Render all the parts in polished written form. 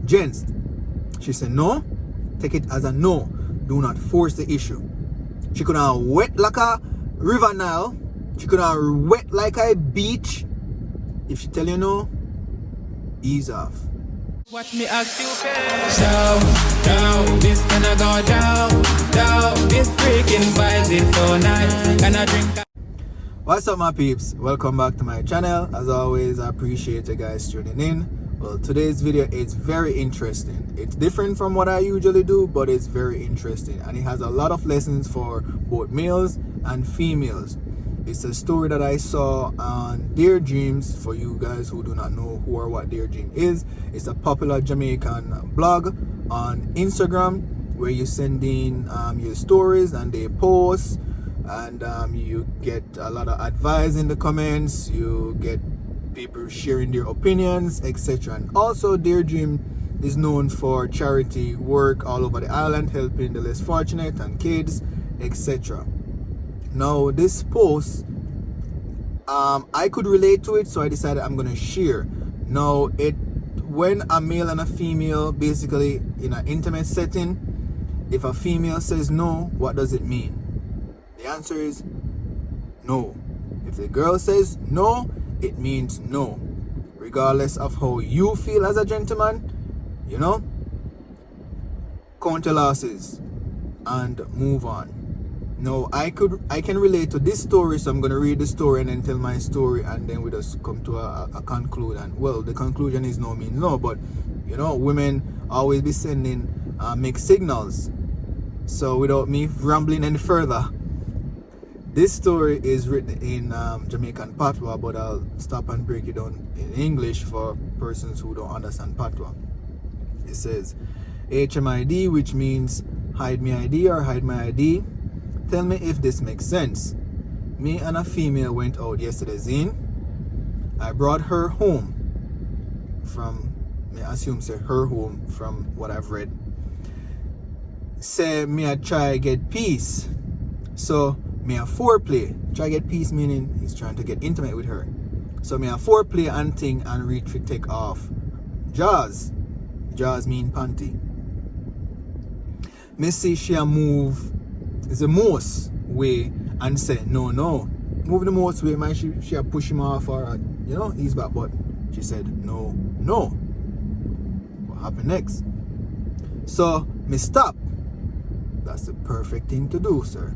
Gents, she said no. Take it as a no. Do not force the issue. She could have wet like a river Nile. She could have wet like a beach. If she tell you no, ease off. Watch me act stupid. Down, this gonna go down. This freaking vibes is so nice. Gonna drink. What's up, my peeps? Welcome back to my channel. As always, I appreciate you guys tuning in. Well, today's video is very interesting. It's different from what I usually do, but it's very interesting, and it has a lot of lessons for both males and females. It's a story that I saw on Dear Dreams. For you guys who do not know who or what Dear Dream is, it's a popular Jamaican blog on Instagram where you send in your stories and they post, and you get a lot of advice in the comments. You get people sharing their opinions, etc. And also, Dear Dream is known for charity work all over the island, helping the less fortunate and kids, etc. Now, this post, I could relate to it, so I decided I'm gonna share. Now, when a male and a female, basically in an intimate setting, if a female says no, what does it mean? The answer is no. If the girl says no, it means no, regardless of how you feel as a gentleman. You know, count your losses and move on. Now, I can relate to this story, so I'm gonna read the story and then tell my story, and then we just come to a conclusion. Well, the conclusion is no means no, but you know, women always be sending mixed signals. So without me rambling any further, this story is written in Jamaican patois, but I'll stop and break it down in English for persons who don't understand patois. It says, HMID, which means hide me ID or hide my ID. Tell me if this makes sense. Me and a female went out yesterday, Zine. I brought her home from, I assume say her home from what I've read. Say me I try get peace. So me a foreplay. Try get peace meaning he's trying to get intimate with her. So me a foreplay and thing and reach to take off. Jaws. Jaws mean panty. Me see she a move is the most way and say no. Move the most way, man. She a push him off or ease back, but she said no. What happened next? So me stop. That's the perfect thing to do, sir.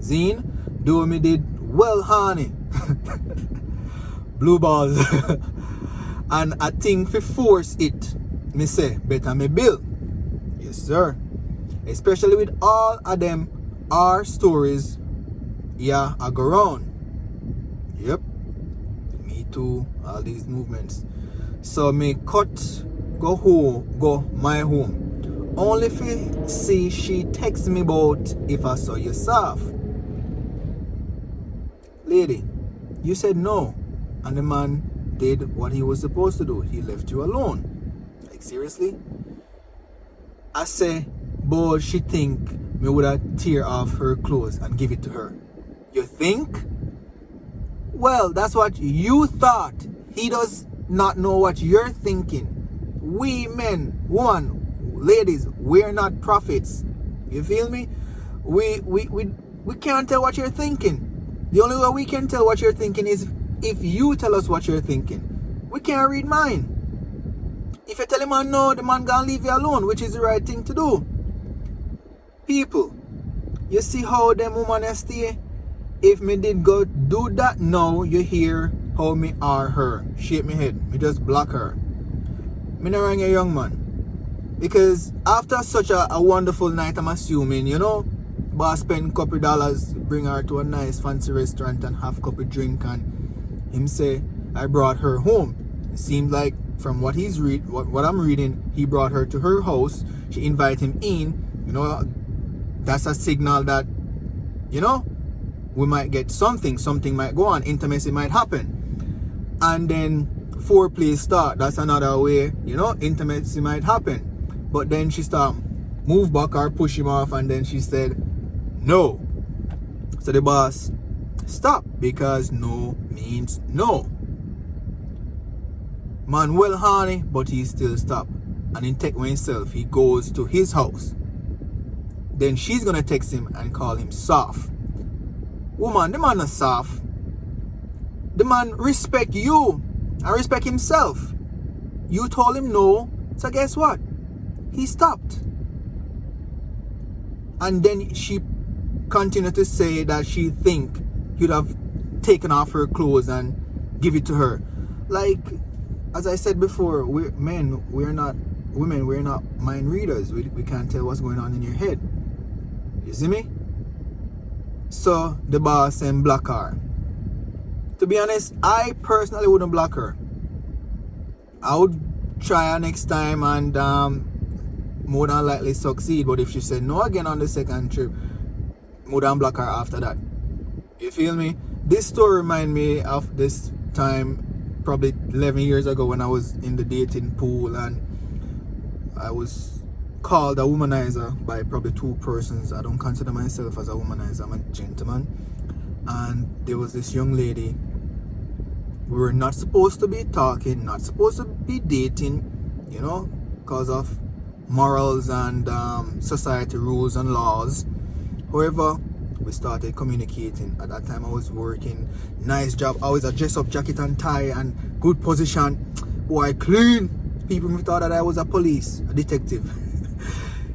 Zine, do me did well, honey. Blue balls. And I think for force it, me say, better me bill. Yes, sir. Especially with all of them our stories, yeah, I go round. Yep. Me too, all these movements. So me cut, go my home. Only if you see she text me about if I saw you soft. Lady, you said no, and the man did what he was supposed to do. He left you alone. Like, seriously? I say, boy, she think me would have tear off her clothes and give it to her. You think? Well, that's what you thought. He does not know what you're thinking. We men, woman, ladies, we're not prophets. You feel me? We can't tell what you're thinking. The only way we can tell what you're thinking is if you tell us what you're thinking. We can't read mine. If you tell him no, the man gonna leave you alone, which is the right thing to do. People, you see how them woman stay? If me did go do that now, you hear how me are her. Shake me head. Me just block her. Me not wrong, a young man. Because after such a wonderful night, I'm assuming, boss spend couple dollars, bring her to a nice fancy restaurant and have couple drink, and him say, I brought her home. It seems like from what what I'm reading, he brought her to her house. She invited him in. That's a signal that, we might get something might go on, intimacy might happen. And then foreplay start. That's another way, intimacy might happen. But then she start move back or push him off, and then she said no. So the boss stop, because no means no. Man well honey, but he still stop. and in text himself, he goes to his house. Then she's gonna text him and call him soft. Woman, the man not soft. The man respect you and respect himself. You told him no, so guess what? He stopped. And then she continued to say that she think he'd have taken off her clothes and give it to her. Like, as I said before, we're men, we're not women, we're not mind readers. We can't tell what's going on in your head. You see me? So the boss and block her. To be honest, I personally wouldn't block her. I would try her next time and more than likely succeed. But if she said no again on the second trip, more than block her after that. You feel me? This story reminds me of this time probably 11 years ago when I was in the dating pool and I was called a womanizer by probably 2 persons. I don't consider myself as a womanizer, I'm a gentleman. And there was this young lady. We were not supposed to be talking, not supposed to be dating, you know, because of morals and society rules and laws. However, we started communicating. At that time I was working, nice job, always a dress up jacket and tie and good position. Boy, clean. People thought that I was a detective.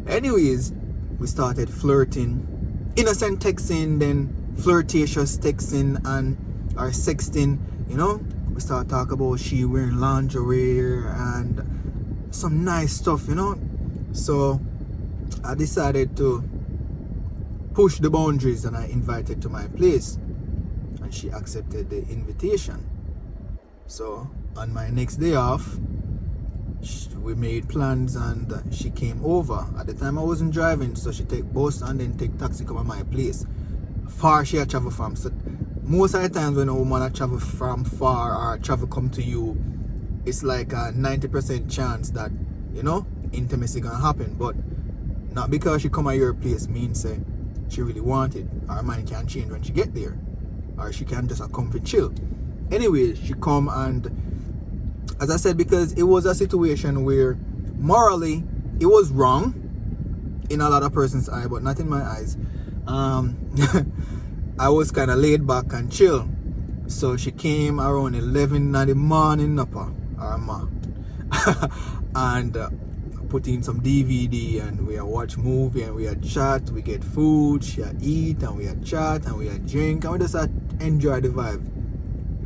Anyways, we started flirting, innocent texting, then flirtatious texting and our sexting, you know. We started talking about she wearing lingerie and some nice stuff, you know. So I decided to push the boundaries and I invited to my place and she accepted the invitation. So on my next day off, we made plans and she came over. At the time I wasn't driving, so she take bus and then take taxi come to my place. Far she had travel from. So most of the times when a woman had travel from far or travel come to you, it's like a 90% chance that, you know, intimacy gonna happen. But not because she come at your place means say she really want it. Her mind can change when she get there, or she can just come for chill. Anyway, she come and, as I said, because it was a situation where morally it was wrong in a lot of person's eye, but not in my eyes. I was kind of laid back and chill. So she came around 11 in the morning, and put in some DVD and we watch movie and we chat, we get food, she eat and we chat and we drink and we just enjoy the vibe.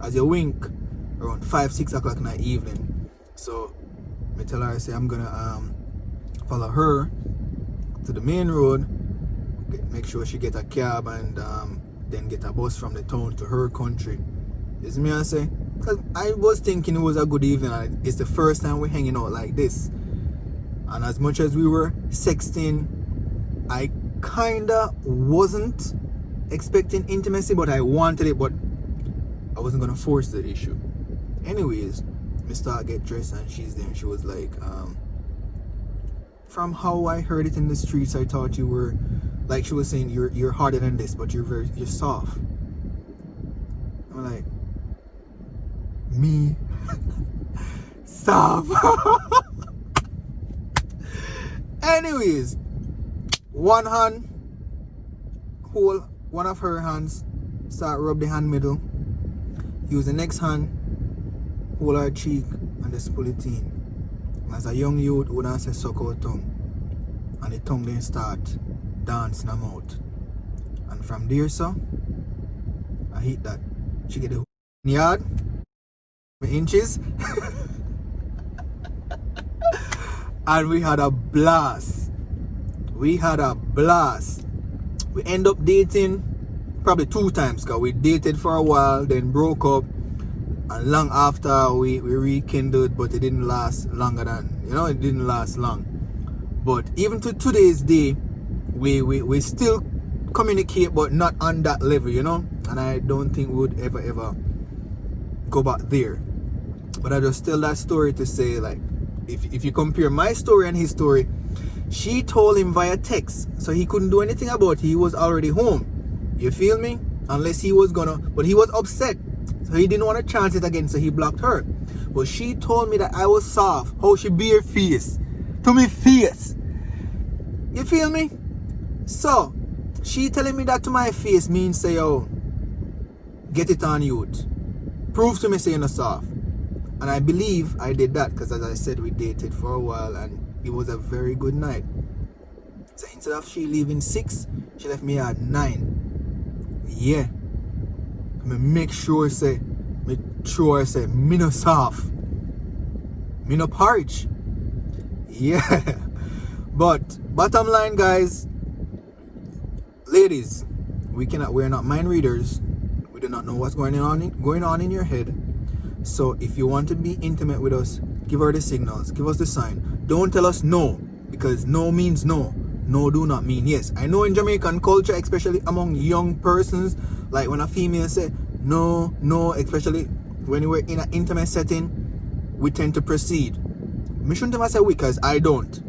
As you wink, around 5-6 o'clock in the evening. So I tell her, I say I'm gonna follow her to the main road, make sure she get a cab and then get a bus from the town to her country. You see me I say? Because I was thinking it was a good evening and it's the first time we're hanging out like this. And as much as we were sexting, I kinda wasn't expecting intimacy, but I wanted it, but I wasn't gonna force the issue. Anyways, I start get dressed and she's there and she was like, from how I heard it in the streets, I thought you were, like she was saying, you're harder than this, but you're soft. I'm like, me? Soft? Anyways, one hand, hold one of her hands, start rub the hand middle, use the next hand, hold her cheek and just pull it in. As a young youth, would not say suck out tongue. And the tongue then start dancing her mouth. And from there, so, I hit that. She get the yard, inches. And we had a blast. We end up dating probably 2 times, because we dated for a while, then broke up. And long after we rekindled, but it didn't last longer than, you know, it didn't last long. But even to today's day, we still communicate, but not on that level, you know. And I don't think we would ever go back there. But I just tell that story to say, like, if you compare my story and his story, she told him via text, so he couldn't do anything about it. He was already home. You feel me? Unless he was gonna, but he was upset, so he didn't want to chance it again, so he blocked her. But she told me that I was soft. How she bare face, to me face. You feel me? So, she telling me that to my face means say, yo, get it on youth. Prove to me say you're not soft. And I believe I did that because as I said, we dated for a while and it was a very good night. So instead of she leaving 6, she left me at 9. Yeah. I make sure say, me no soft. Me no porridge. Yeah. But bottom line, guys, ladies, we're not mind readers. We do not know what's going on in your head. So if you want to be intimate with us, give her the signals, give us the sign. Don't tell us no, because no means no. No do not mean yes. I know in Jamaican culture, especially among young persons, like when a female say no, especially when we're in an intimate setting, we tend to proceed. Me shouldn't have said we, because I don't.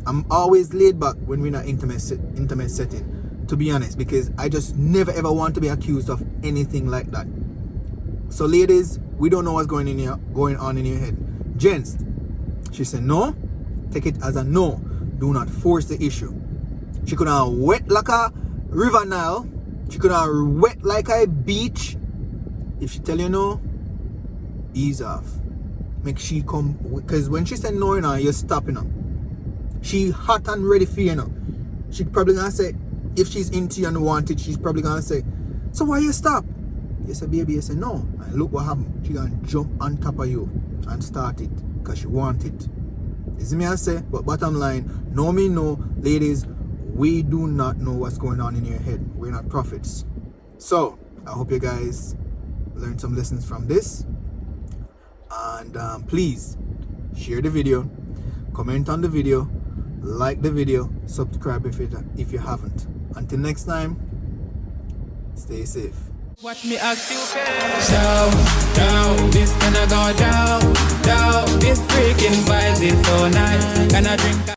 I'm always laid back when we're in an intimate setting, to be honest, because I just never ever want to be accused of anything like that. So ladies, we don't know what's going on in your head. Gents, she said no, take it as a no. Do not force the issue. She could have wet like a river Nile. She could have wet like a beach. If she tell you no, ease off. Make she come, because when she said no, you know, you're stopping her. She hot and ready for you now. She probably gonna say, if she's into you and want it, she's probably gonna say, so why you stop? You say, baby, you say no. And look what happened. She gonna jump on top of you and start it because she want it. You see me I say? But bottom line, no me no, ladies, we do not know what's going on in your head. We're not prophets. So I hope you guys learned some lessons from this. And please share the video, comment on the video, like the video, subscribe if you haven't. Until next time, stay safe. Watch me act stupid. Down, this gonna go down. This freaking vibes is so nice. Can I drink?